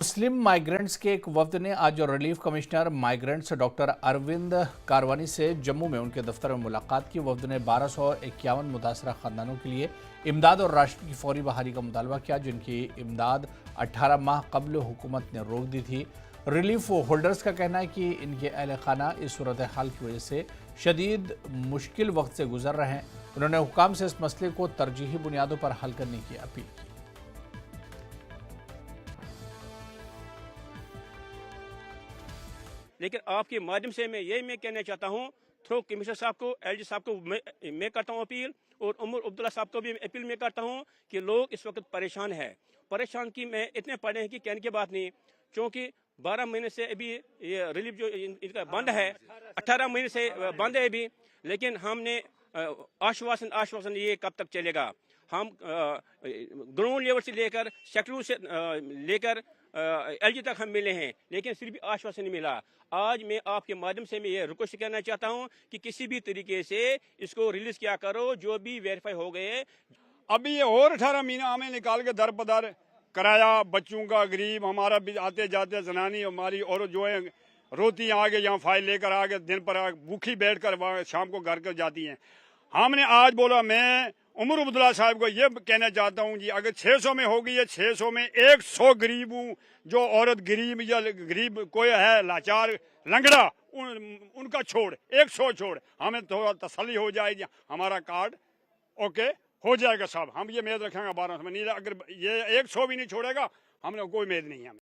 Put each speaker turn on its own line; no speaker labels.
मुस्लिम migrants के एक वफ्द ने आज relief commissioner migrants doctor Arvind Karwani से जम्मू में उनके दफ्तर में मुलाकात की। वफ्द ने 1251 मुतासरा खानदानों के लिए इमदाद और राशन की फौरी बहाली का मुतालबा किया, जिनकी इमदाद 18 माह कबल हुकूमत ने रोक दी थी। रिलीफ होल्डर्स का कहना है कि इनके अहल खाना इस सूरत हाल की वजह से शदीद मुश्किल वक्त से गुजर रहे हैं। उन्होंने हुकाम से इस मसले को तरजीही बुनियादों पर हल करने की अपील की।
लेकिन आपके माध्यम से मैं कहना चाहता हूँ, थ्रू कमिश्नर साहब को, एलजी साहब को मैं करता हूँ अपील, और उमर अब्दुल्ला साहब को भी अपील मैं करता हूँ कि लोग इस वक्त परेशान है। परेशान की मैं इतने पड़े हैं कि कहने की बात नहीं, क्योंकि 12 महीने से अभी ये रिलीफ जो इनका बंद है, 18 महीने से बंद है अभी। लेकिन हमने आश्वासन ये कब तक चलेगा। हम ग्राउंड लेवल से लेकर सेक्टरों से लेकर एलजी तक हम मिले हैं, लेकिन सिर्फ आश्वासन नहीं मिला। आज मैं आपके माध्यम से मैं ये रिक्वेस्ट करना चाहता हूं कि किसी भी तरीके से इसको रिलीज किया करो, जो भी वेरीफाई हो गए।
अभी ये और 18 महीना हमें निकाल के दर पदर कराया, बच्चों का, गरीब, हमारा भी आते जाते जनानी हमारी और जो है रोती हैं, आगे यहाँ फाइल लेकर आगे दिन पर भूखी बैठ कर शाम को घर कर जाती हैं। हमने आज बोला, मैं उमर अब्दुल्ला साहब को ये कहना चाहता हूँ जी, अगर 600 में होगी है, 600 में 100 गरीब हूँ, जो औरत गरीब या गरीब कोई है लाचार लंगड़ा, उनका छोड़ 100 छोड़, हमें थोड़ा तसल्ली हो जाएगी, हमारा कार्ड ओके हो जाएगा साहब। हम ये उम्मीद रखेंगे 1200 में, नहीं अगर ये 100 भी नहीं छोड़ेगा, हमने कोई उम्मीद नहीं है।